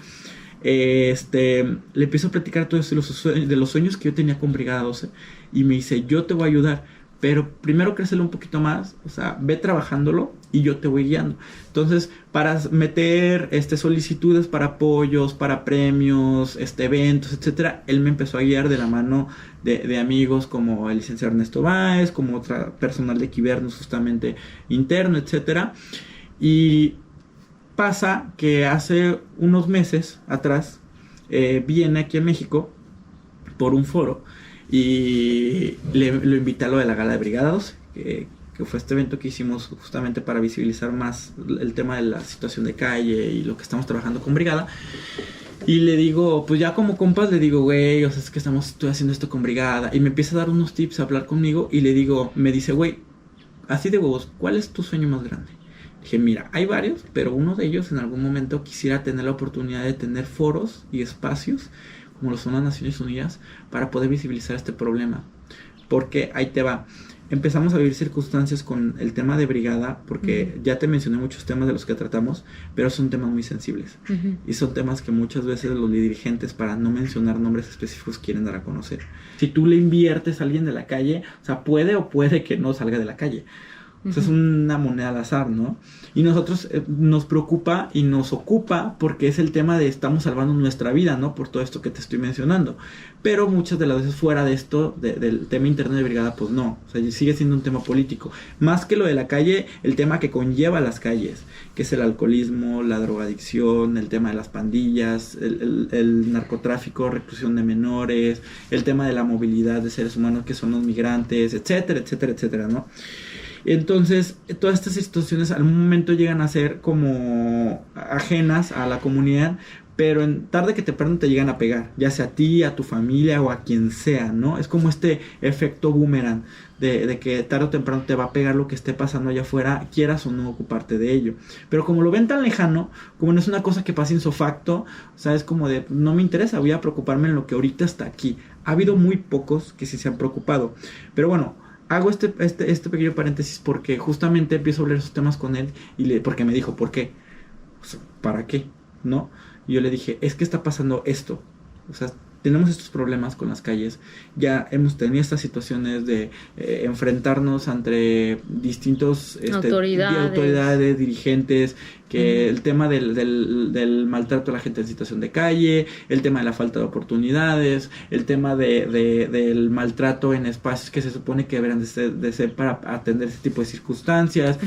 Le empiezo a platicar todo esto de los sueños que yo tenía con Brigada 12, y me dice, yo te voy a ayudar, pero primero crécelo un poquito más, o sea, ve trabajándolo y yo te voy guiando. Entonces, para meter solicitudes para apoyos, para premios, eventos, etcétera, él me empezó a guiar de la mano de amigos como el licenciado Ernesto Báez, como otra personal de Quibernos justamente interno, etcétera. Y pasa que hace unos meses atrás viene aquí a México por un foro y lo invité a lo de la Gala de Brigada 12, que fue este evento que hicimos justamente para visibilizar más el tema de la situación de calle y lo que estamos trabajando con Brigada. Y le digo, pues ya como compas, le digo, güey, o sea, es que estoy haciendo esto con Brigada. Y me empieza a dar unos tips, a hablar conmigo, y le digo, me dice, güey, así de huevos, ¿cuál es tu sueño más grande? Dije, mira, hay varios, pero uno de ellos en algún momento quisiera tener la oportunidad de tener foros y espacios como lo son las Naciones Unidas para poder visibilizar este problema. Porque ahí te va. Empezamos a vivir circunstancias con el tema de Brigada, porque ya te mencioné muchos temas de los que tratamos, pero son temas muy sensibles. Y son temas que muchas veces los dirigentes, para no mencionar nombres específicos, quieren dar a conocer. Si tú le inviertes a alguien de la calle, o sea, puede que no salga de la calle. O sea, es una moneda al azar, ¿no? Y nosotros nos preocupa y nos ocupa porque es el tema de estamos salvando nuestra vida, ¿no? Por todo esto que te estoy mencionando. Pero muchas de las veces fuera de esto, del tema interno de Brigada, pues no. O sea, sigue siendo un tema político. Más que lo de la calle, el tema que conlleva las calles, que es el alcoholismo, la drogadicción, el tema de las pandillas, el narcotráfico, reclusión de menores, el tema de la movilidad de seres humanos que son los migrantes, etcétera, etcétera, etcétera, ¿no? Entonces, todas estas situaciones al momento llegan a ser como ajenas a la comunidad, pero tarde que temprano te llegan a pegar, ya sea a ti, a tu familia o a quien sea, ¿no? Es como este efecto boomerang de que tarde o temprano te va a pegar lo que esté pasando allá afuera, quieras o no ocuparte de ello. Pero como lo ven tan lejano, como no es una cosa que pasa insofacto, o sea, es como de, no me interesa, voy a preocuparme en lo que ahorita está aquí. Ha habido muy pocos que sí se han preocupado, pero bueno, hago este pequeño paréntesis porque justamente empiezo a hablar esos temas con él porque me dijo, ¿por qué? O sea, ¿para qué? ¿No? Y yo le dije, es que está pasando esto. O sea, tenemos estos problemas con las calles. Ya hemos tenido estas situaciones de enfrentarnos entre distintos autoridades, dirigentes, que el tema del maltrato a la gente en situación de calle, el tema de la falta de oportunidades, el tema del maltrato en espacios que se supone que deberían de ser para atender ese tipo de circunstancias,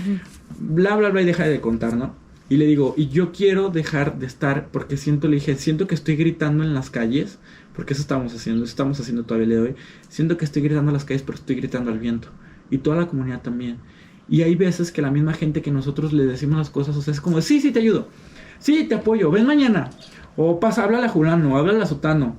bla, bla, bla, y deja de contar, ¿no? Y le digo, y yo quiero dejar de estar, porque siento que estoy gritando en las calles, porque eso estamos haciendo todavía el día de hoy. Siento que estoy gritando en las calles, pero estoy gritando al viento. Y toda la comunidad también. Y hay veces que la misma gente que nosotros le decimos las cosas, o sea, es como, sí, te ayudo. Sí, te apoyo, ven mañana. O pasa, háblale a Julano, háblale a Sutano.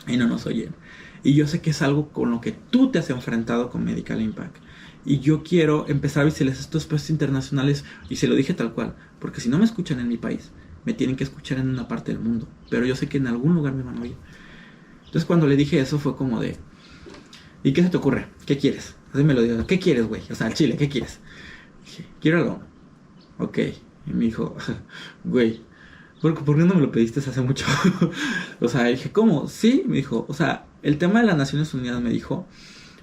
Y no nos oyen. Y yo sé que es algo con lo que tú te has enfrentado con Medical Impact. Y yo quiero empezar a visibilizar estos espacios internacionales. Y se lo dije tal cual. Porque si no me escuchan en mi país, me tienen que escuchar en una parte del mundo. Pero yo sé que en algún lugar me van a oír. Entonces cuando le dije eso fue como de... ¿Y qué se te ocurre? ¿Qué quieres? Así me lo dijo. ¿Qué quieres, güey? O sea, al chile, ¿qué quieres? Dije, quiero a la ONU. Ok. Y me dijo, güey, ¿por qué no me lo pediste hace mucho? O sea, dije, ¿cómo? Sí, me dijo, o sea, el tema de las Naciones Unidas, me dijo,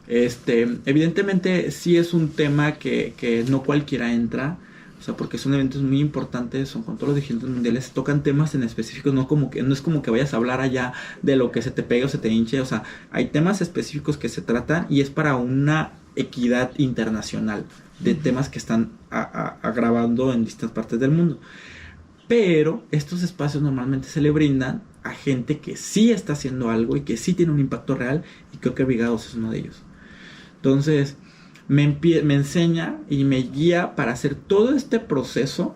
evidentemente sí es un tema que no cualquiera entra, o sea, porque son eventos muy importantes, son con todos los dirigentes mundiales, tocan temas en específicos, no es como que vayas a hablar allá de lo que se te pegue o se te hinche, o sea, hay temas específicos que se tratan y es para una equidad internacional de temas que están agravando en distintas partes del mundo. Pero estos espacios normalmente se le brindan a gente que sí está haciendo algo y que sí tiene un impacto real, y creo que Brigados es uno de ellos. Entonces me enseña y me guía para hacer todo este proceso,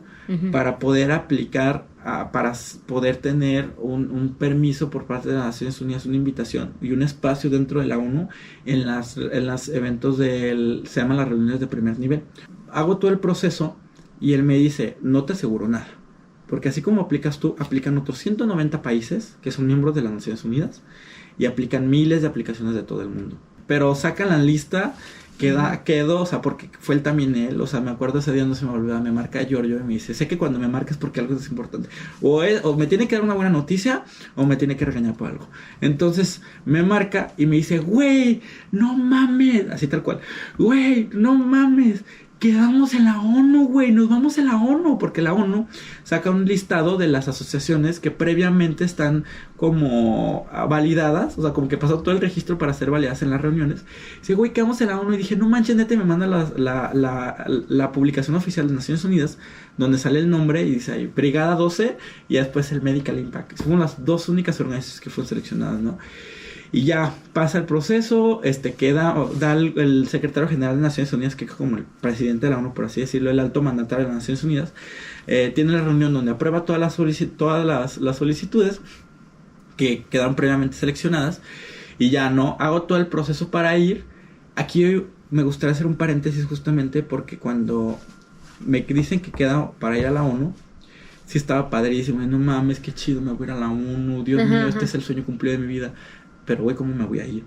para poder aplicar, para poder tener un permiso por parte de las Naciones Unidas, una invitación y un espacio dentro de la ONU en las eventos se llaman las reuniones de primer nivel. Hago todo el proceso y él me dice, no te aseguro nada. Porque así como aplicas tú, aplican otros 190 países que son miembros de las Naciones Unidas y aplican miles de aplicaciones de todo el mundo. Pero sacan la lista, quedó, o sea, porque fue él también él, o sea, me acuerdo ese día, no se me olvidaba, me marca Giorgio y me dice, sé que cuando me marques porque algo es importante. O me tiene que dar una buena noticia o me tiene que regañar por algo. Entonces me marca y me dice, güey, no mames, así tal cual, güey, no mames. Quedamos en la ONU, güey, nos vamos a la ONU, porque la ONU saca un listado de las asociaciones que previamente están como validadas, o sea, como que pasó todo el registro para ser validadas en las reuniones. Dice, güey, quedamos en la ONU, y dije, no manches, neta, me manda la publicación oficial de Naciones Unidas, donde sale el nombre y dice ahí, Brigada 12, y después el Medical Impact. Son las dos únicas organizaciones que fueron seleccionadas, ¿no? Y ya pasa el proceso, da el secretario general de Naciones Unidas, que es como el presidente de la ONU, por así decirlo, el alto mandatario de las Naciones Unidas, tiene la reunión donde aprueba todas las solicitudes que quedaron previamente seleccionadas, y ya no hago todo el proceso para ir. Aquí me gustaría hacer un paréntesis justamente porque cuando me dicen que queda para ir a la ONU, sí estaba padrísimo, no mames, qué chido, me voy a ir a la ONU, Dios mío, este es el sueño cumplido de mi vida. Pero, güey, ¿cómo me voy a ir?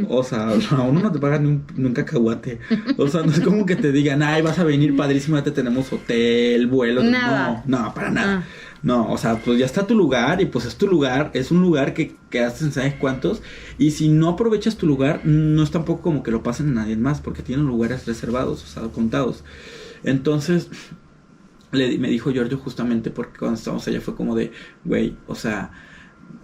O sea, a uno no te pagan ni un cacahuate. O sea, no es como que te digan, ay, vas a venir padrísimo, ya te tenemos hotel, vuelo. Nada. No, para nada. No, o sea, pues ya está tu lugar y pues es tu lugar. Es un lugar que haces, ¿sabes cuántos? Y si no aprovechas tu lugar, no es tampoco como que lo pasen a nadie más, porque tienen lugares reservados, o sea, contados. Entonces, me dijo Giorgio justamente porque cuando estábamos allá fue como de, güey, o sea,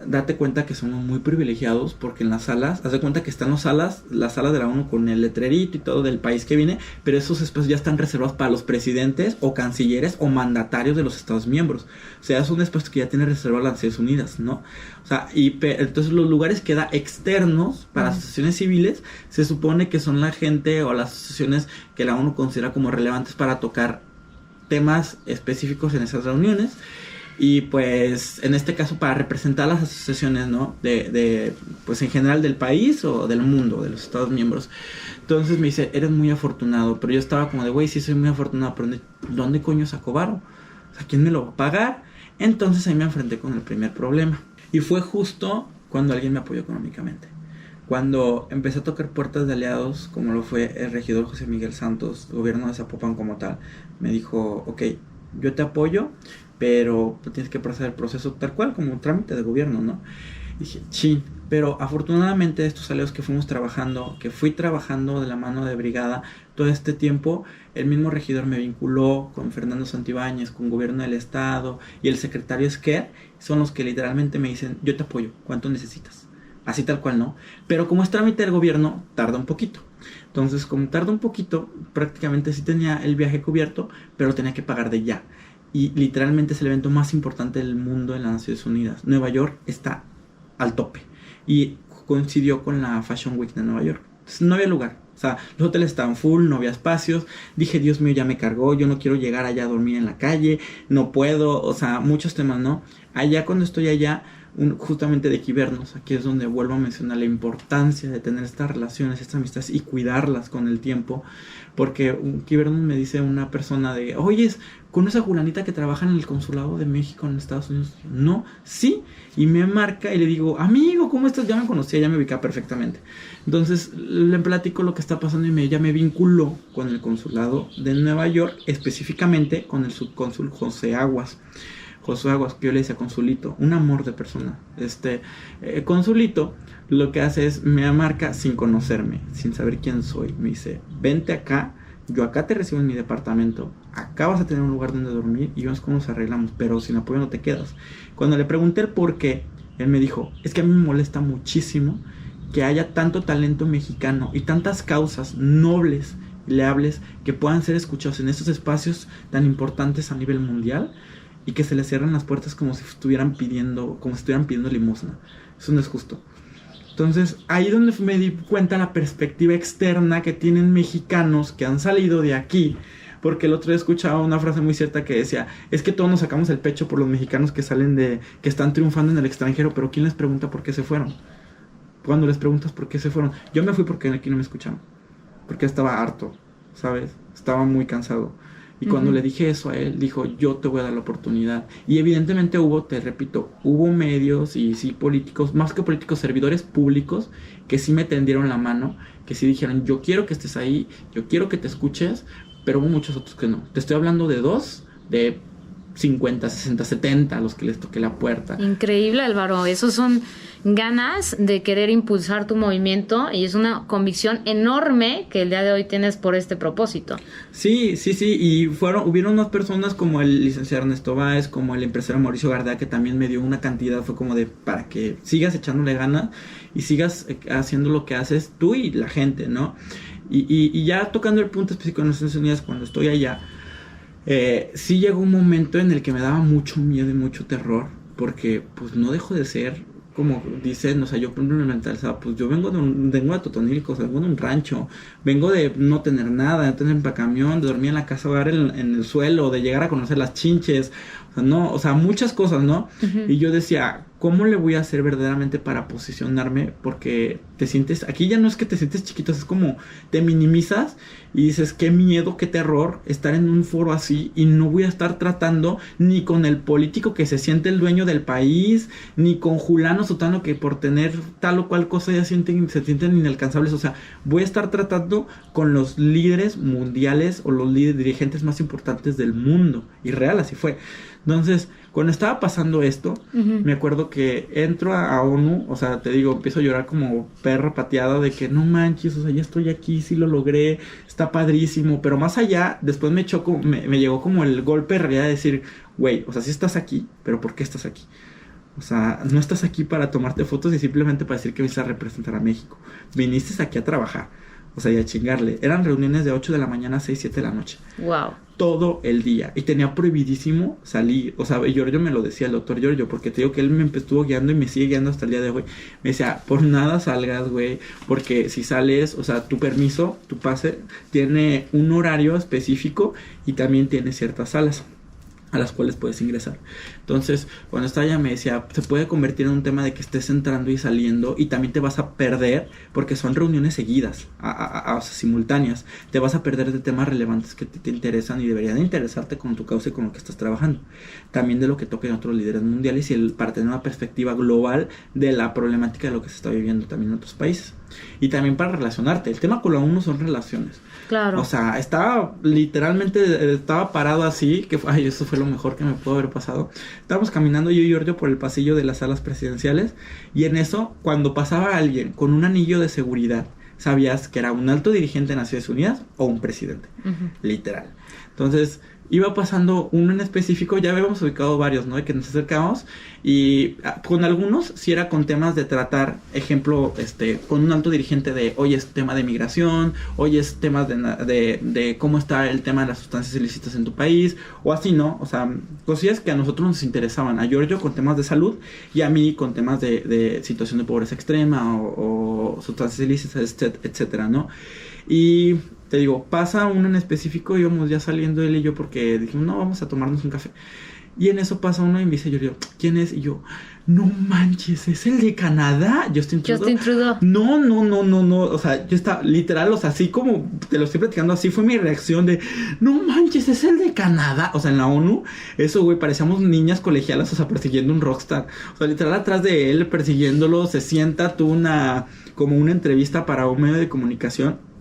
date cuenta que somos muy privilegiados porque en las salas, haz de cuenta que están las salas de la ONU con el letrerito y todo del país que viene, pero esos espacios ya están reservados para los presidentes o cancilleres o mandatarios de los estados miembros. O sea, son espacios que ya tienen reservados las Naciones Unidas, ¿no? O sea, entonces los lugares que da externos para asociaciones civiles se supone que son la gente o las asociaciones que la ONU considera como relevantes para tocar temas específicos en esas reuniones. Y pues en este caso para representar las asociaciones, ¿no? Pues en general del país o del mundo, de los estados miembros. Entonces me dice, eres muy afortunado. Pero yo estaba como de, güey, sí soy muy afortunado, pero ¿dónde coño saco varo? O sea, ¿quién me lo va a pagar? Entonces ahí me enfrenté con el primer problema. Y fue justo cuando alguien me apoyó económicamente. Cuando empecé a tocar puertas de aliados, como lo fue el regidor José Miguel Santos, gobierno de Zapopan como tal, me dijo, ok, yo te apoyo, pero tienes que pasar el proceso tal cual, como un trámite de gobierno, ¿no? Y dije, sí, pero afortunadamente estos aliados que fuimos trabajando, que fui trabajando de la mano de Brigada todo este tiempo, el mismo regidor me vinculó con Fernando Santibáñez, con gobierno del estado, y el secretario Esquer, son los que literalmente me dicen, yo te apoyo, ¿cuánto necesitas? Así tal cual, ¿no? Pero como es trámite del gobierno, tarda un poquito. Entonces, como tarda un poquito, prácticamente sí tenía el viaje cubierto, pero tenía que pagar de ya. Y literalmente es el evento más importante del mundo en las Naciones Unidas. Nueva York está al tope. Y coincidió con la Fashion Week de Nueva York. Entonces no había lugar. sea, los hoteles estaban full, no había espacios. Dije, Dios mío, ya me cargó, yo no quiero llegar allá a dormir en la calle, no puedo, o sea, muchos temas, ¿no? Allá cuando estoy allá, justamente de Quibernos, aquí es donde vuelvo a mencionar la importancia de tener estas relaciones, estas amistades y cuidarlas con el tiempo, porque Quibernos me dice una persona de, oye, ¿con esa Julanita que trabaja en el consulado de México en Estados Unidos? No, sí, y me marca y le digo, amigo, ¿cómo estás? Ya me conocía, ya me ubicaba perfectamente. Entonces le platico lo que está pasando y ella me vinculó con el consulado de Nueva York, específicamente con el subcónsul José Aguas, que yo le decía Consulito, un amor de persona. Consulito lo que hace es me marca sin conocerme, sin saber quién soy. Me dice, vente acá, yo acá te recibo en mi departamento, acá vas a tener un lugar donde dormir y vemos cómo nos arreglamos, pero sin apoyo no te quedas. Cuando le pregunté el por qué, él me dijo, es que a mí me molesta muchísimo que haya tanto talento mexicano y tantas causas nobles y leables que puedan ser escuchados en estos espacios tan importantes a nivel mundial, y que se les cierran las puertas como si estuvieran pidiendo limosna. Eso no es justo. Entonces, ahí donde me di cuenta la perspectiva externa que tienen mexicanos que han salido de aquí, porque el otro día escuchaba una frase muy cierta que decía, es que todos nos sacamos el pecho por los mexicanos que que están triunfando en el extranjero, pero ¿quién les pregunta por qué se fueron? Cuando les preguntas por qué se fueron, yo me fui porque aquí no me escuchaban, porque estaba harto, ¿sabes? Estaba muy cansado. Y cuando le dije eso a él, dijo, yo te voy a dar la oportunidad. Y evidentemente hubo medios y sí políticos, más que políticos, servidores públicos, que sí me tendieron la mano, que sí dijeron, yo quiero que estés ahí, yo quiero que te escuches, pero hubo muchos otros que no. Te estoy hablando de 2, de 50, 60, 70 a los que les toqué la puerta. Increíble, Álvaro. Esos son ganas de querer impulsar tu movimiento y es una convicción enorme que el día de hoy tienes por este propósito. Sí, y hubieron más personas como el licenciado Ernesto Báez, como el empresario Mauricio Gardea, que también me dio una cantidad, fue como de para que sigas echándole ganas y sigas haciendo lo que haces tú y la gente, ¿no? Y ya tocando el punto específico de Naciones Unidas, cuando estoy allá, sí llegó un momento en el que me daba mucho miedo y mucho terror, porque pues no dejo de ser, como dicen, o sea, yo primero me mentalizaba, pues yo vengo de Totonilco, o sea, vengo de un rancho, vengo de no tener nada, de tener un camión, de dormir en la casa hogar en el suelo, de llegar a conocer las chinches, o sea, no, o sea, muchas cosas, ¿no? Y yo decía, ¿cómo le voy a hacer verdaderamente para posicionarme? Porque te sientes, aquí ya no es que te sientes chiquito, es como te minimizas y dices, qué miedo, qué terror estar en un foro así y no voy a estar tratando ni con el político que se siente el dueño del país, ni con Julano Sotano que por tener tal o cual cosa ya se sienten inalcanzables, o sea, voy a estar tratando con los líderes mundiales o los dirigentes más importantes del mundo, y real así fue. Entonces, cuando estaba pasando esto, me acuerdo que entro a ONU, o sea, te digo, empiezo a llorar como perra pateada de que no manches, o sea, ya estoy aquí, sí lo logré, está padrísimo, pero más allá, después me llegó como el golpe de realidad de decir, güey, o sea, sí estás aquí, pero ¿por qué estás aquí? O sea, no estás aquí para tomarte fotos y simplemente para decir que vienes a representar a México, viniste aquí a trabajar. O sea, y a chingarle. Eran reuniones de 8 de la mañana a 6, 7 de la noche. Wow. Todo el día. Y tenía prohibidísimo salir. O sea, Giorgio me lo decía, el doctor Giorgio, porque te digo que él me estuvo guiando y me sigue guiando hasta el día de hoy. Me decía, por nada salgas, güey, porque si sales, o sea, tu permiso, tu pase, tiene un horario específico y también tiene ciertas salas a las cuales puedes ingresar. Entonces, cuando estaba allá me decía, se puede convertir en un tema de que estés entrando y saliendo y también te vas a perder, porque son reuniones seguidas, o sea, simultáneas. Te vas a perder de temas relevantes que te interesan y deberían interesarte con tu causa y con lo que estás trabajando. También de lo que toquen otros líderes mundiales y para tener una perspectiva global de la problemática de lo que se está viviendo también en otros países. Y también para relacionarte. El tema con la ONU son relaciones. Claro. O sea, estaba parado así, que ay, eso fue lo mejor que me pudo haber pasado. Estábamos caminando yo y Giorgio por el pasillo de las salas presidenciales y en eso, cuando pasaba alguien con un anillo de seguridad, sabías que era un alto dirigente de Naciones Unidas o un presidente, literal. Entonces, iba pasando uno en específico, ya habíamos ubicado varios, ¿no? De que nos acercamos y con algunos sí era con temas de tratar, ejemplo, con un alto dirigente de, hoy es tema de migración, hoy es temas de cómo está el tema de las sustancias ilícitas en tu país, o así, ¿no? O sea, cosillas que a nosotros nos interesaban, a Giorgio con temas de salud y a mí con temas de situación de pobreza extrema o sustancias ilícitas, etcétera, ¿no? Y te digo, pasa uno en específico, íbamos ya saliendo él y yo porque dijimos, no, vamos a tomarnos un café. Y en eso pasa uno y me dice, yo digo, ¿quién es? Y yo, no manches, ¿es el de Canadá? Justin Trudeau. No. O sea, yo estaba literal, o sea, así como te lo estoy platicando, así fue mi reacción de, no manches, ¿es el de Canadá? O sea, en la ONU, eso, güey, parecíamos niñas colegialas, o sea, persiguiendo un rockstar. O sea, literal atrás de él, persiguiéndolo, se sienta, tuvo como una entrevista para un medio de comunicación.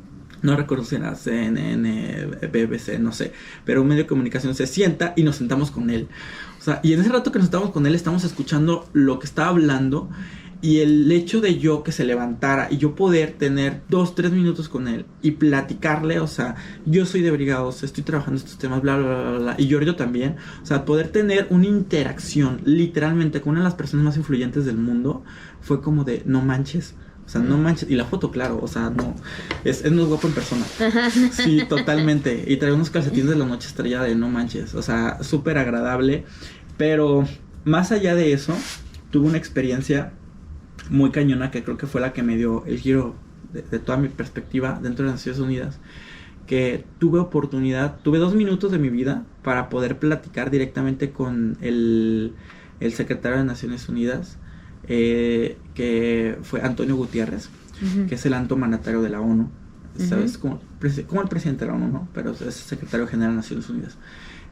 No recuerdo si era CNN, BBC, no sé. Pero un medio de comunicación se sienta y nos sentamos con él. O sea, y en ese rato que nos sentamos con él, estamos escuchando lo que estaba hablando. Y el hecho de yo que se levantara y yo poder tener 2-3 minutos con él y platicarle, o sea, yo soy de brigados, estoy trabajando estos temas, bla, bla, bla, bla, y Giorgio también. O sea, poder tener una interacción literalmente con una de las personas más influyentes del mundo fue como de, no manches. O sea, no manches. Y la foto, claro, o sea, no. Es muy guapo en persona. Sí, totalmente. Y trae unos calcetines de la noche estrellada de no manches. O sea, súper agradable. Pero más allá de eso, tuve una experiencia muy cañona que creo que fue la que me dio el giro de toda mi perspectiva dentro de las Naciones Unidas. Que tuve 2 minutos de mi vida para poder platicar directamente con el secretario de Naciones Unidas. Que fue Antonio Guterres, que es el alto mandatario de la ONU, ¿sabes? Como el presidente de la ONU, ¿no? Pero es el secretario general de Naciones Unidas.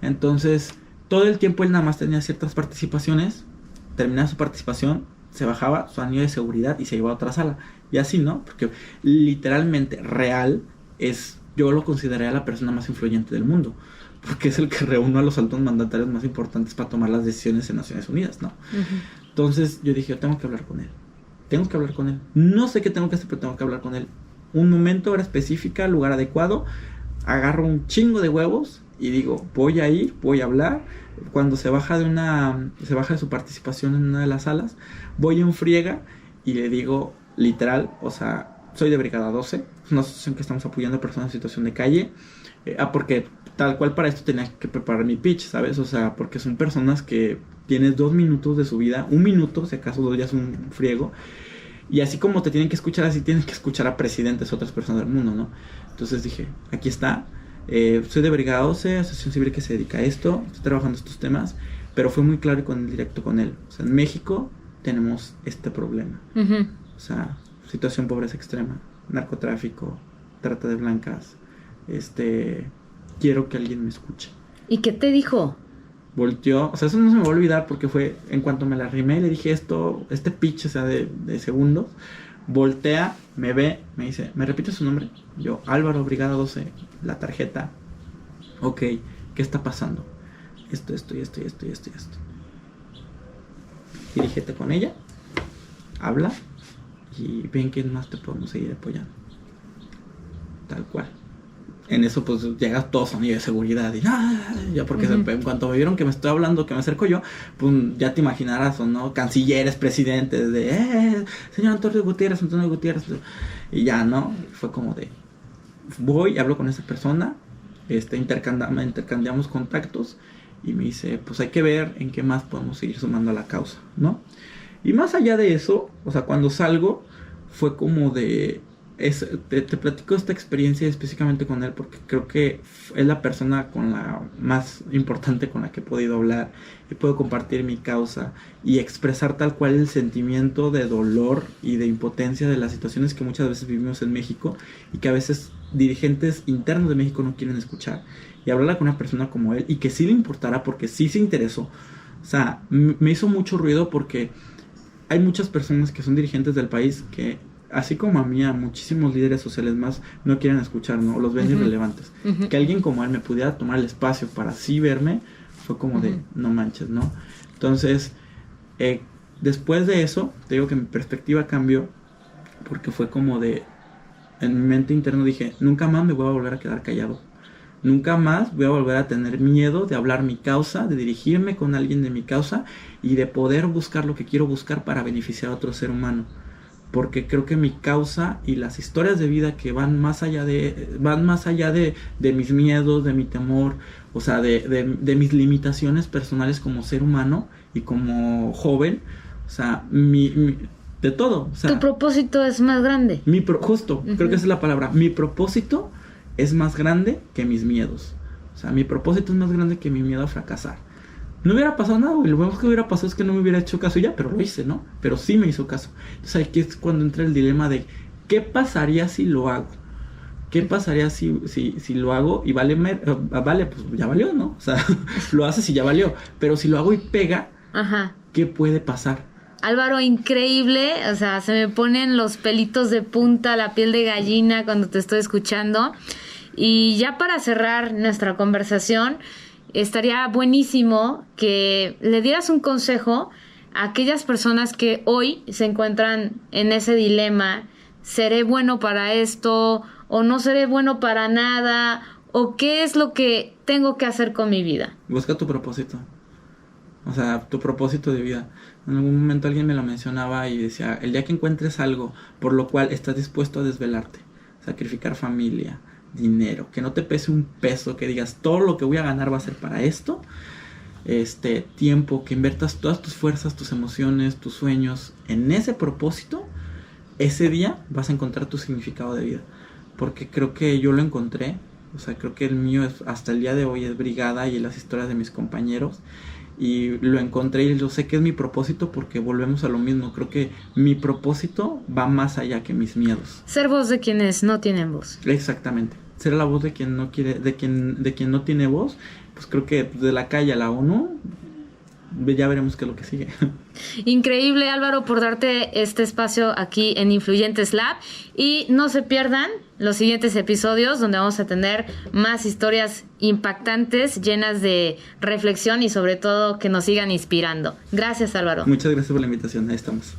Entonces, todo el tiempo él nada más tenía ciertas participaciones, terminaba su participación, se bajaba su anillo de seguridad y se iba a otra sala. Y así, ¿no? Porque literalmente real yo lo consideraría la persona más influyente del mundo. Porque es el que reúne a los altos mandatarios más importantes para tomar las decisiones en Naciones Unidas, ¿no? Entonces yo dije, yo tengo que hablar con él. No sé qué tengo que hacer, pero tengo que hablar con él. Un momento, hora específica, lugar adecuado. Agarro un chingo de huevos y digo, voy a ir, voy a hablar. Cuando se baja de su participación en una de las salas, voy en friega y le digo, literal, o sea, soy de Brigada 12, es una asociación que estamos apoyando a personas en situación de calle. Porque tal cual para esto tenía que preparar mi pitch, ¿sabes? O sea, porque son personas que tienes 2 minutos de su vida, 1 minuto, si acaso 2 ya es un friego. Y así como te tienen que escuchar, así tienen que escuchar a presidentes, otras personas del mundo, ¿no? Entonces dije, aquí está, soy de Brigada 12, asociación civil que se dedica a esto, estoy trabajando estos temas, pero fue muy claro y directo con él. O sea, en México tenemos este problema. O sea, situación pobreza extrema, narcotráfico, trata de blancas. Quiero que alguien me escuche. ¿Y qué te dijo? Volteó, o sea, eso no se me va a olvidar porque fue en cuanto me la arrimé, le dije este pitch, o sea, de segundos. Voltea, me ve, me dice, ¿me repite su nombre? Yo, Álvaro, Brigada 12, la tarjeta. Ok, ¿qué está pasando? Esto. Dirígete con ella, habla y ven quién más te podemos seguir apoyando. Tal cual. En eso pues llega todo sonido de seguridad y ya porque en cuanto me vieron que me estoy hablando, que me acerco yo, pues ya te imaginarás, ¿no? Cancilleres, presidentes de señor Antonio Gutiérrez, y ya, ¿no? Fue como de voy, hablo con esa persona, intercambiamos contactos y me dice, pues hay que ver en qué más podemos seguir sumando a la causa, ¿no? Y más allá de eso, o sea, cuando salgo fue como de te platico esta experiencia específicamente con él porque creo que es la persona con la más importante con la que he podido hablar y puedo compartir mi causa y expresar tal cual el sentimiento de dolor y de impotencia de las situaciones que muchas veces vivimos en México y que a veces dirigentes internos de México no quieren escuchar, y hablarla con una persona como él y que sí le importará porque sí se interesó. O sea, me hizo mucho ruido porque hay muchas personas que son dirigentes del país que, así como a mí, a muchísimos líderes sociales más no quieren escuchar, ¿no? O los ven irrelevantes. Que alguien como él me pudiera tomar el espacio para así verme, fue como de, no manches, ¿no? Entonces, después de eso, te digo que mi perspectiva cambió, porque fue como de, en mi mente interno dije, nunca más me voy a volver a quedar callado. Nunca más voy a volver a tener miedo de hablar mi causa, de dirigirme con alguien de mi causa y de poder buscar lo que quiero buscar para beneficiar a otro ser humano. Porque creo que mi causa y las historias de vida que van más allá de mis miedos, de mi temor, o sea, de mis limitaciones personales como ser humano y como joven, o sea, de todo. O sea, tu propósito es más grande. Justo, creo que esa es la palabra. Mi propósito es más grande que mis miedos. O sea, mi propósito es más grande que mi miedo a fracasar. No hubiera pasado nada, güey. Lo mejor que hubiera pasado es que no me hubiera hecho caso ya, pero lo hice, ¿no? Pero sí me hizo caso. Entonces aquí es cuando entra el dilema de ¿qué pasaría si lo hago? ¿Qué pasaría si lo hago y vale, pues ya valió, ¿no? O sea, lo haces y ya valió. Pero si lo hago y pega, Ajá. ¿qué puede pasar? Álvaro, increíble, o sea, se me ponen los pelitos de punta, la piel de gallina cuando te estoy escuchando. Y ya para cerrar nuestra conversación, estaría buenísimo que le dieras un consejo a aquellas personas que hoy se encuentran en ese dilema: ¿seré bueno para esto o no seré bueno para nada? ¿O qué es lo que tengo que hacer con mi vida? Busca tu propósito. O sea, tu propósito de vida. En algún momento alguien me lo mencionaba y decía, el día que encuentres algo por lo cual estás dispuesto a desvelarte, sacrificar familia, dinero, que no te pese un peso, que digas todo lo que voy a ganar va a ser para esto, tiempo, que inviertas todas tus fuerzas, tus emociones, tus sueños en ese propósito, ese día vas a encontrar tu significado de vida. Porque creo que yo lo encontré. O sea, creo que el mío hasta el día de hoy es brigada y las historias de mis compañeros. Y lo encontré y yo sé que es mi propósito porque volvemos a lo mismo. Creo que mi propósito va más allá que mis miedos. Ser voz de quienes no tienen voz. Exactamente. Ser la voz de quien no quiere, de quien no tiene voz. Pues creo que de la calle a la ONU ya veremos qué es lo que sigue. Increíble, Álvaro, por darte este espacio aquí en Influyentes Lab. Y no se pierdan los siguientes episodios donde vamos a tener más historias impactantes, llenas de reflexión y sobre todo que nos sigan inspirando. Gracias, Álvaro. Muchas gracias por la invitación. Ahí estamos.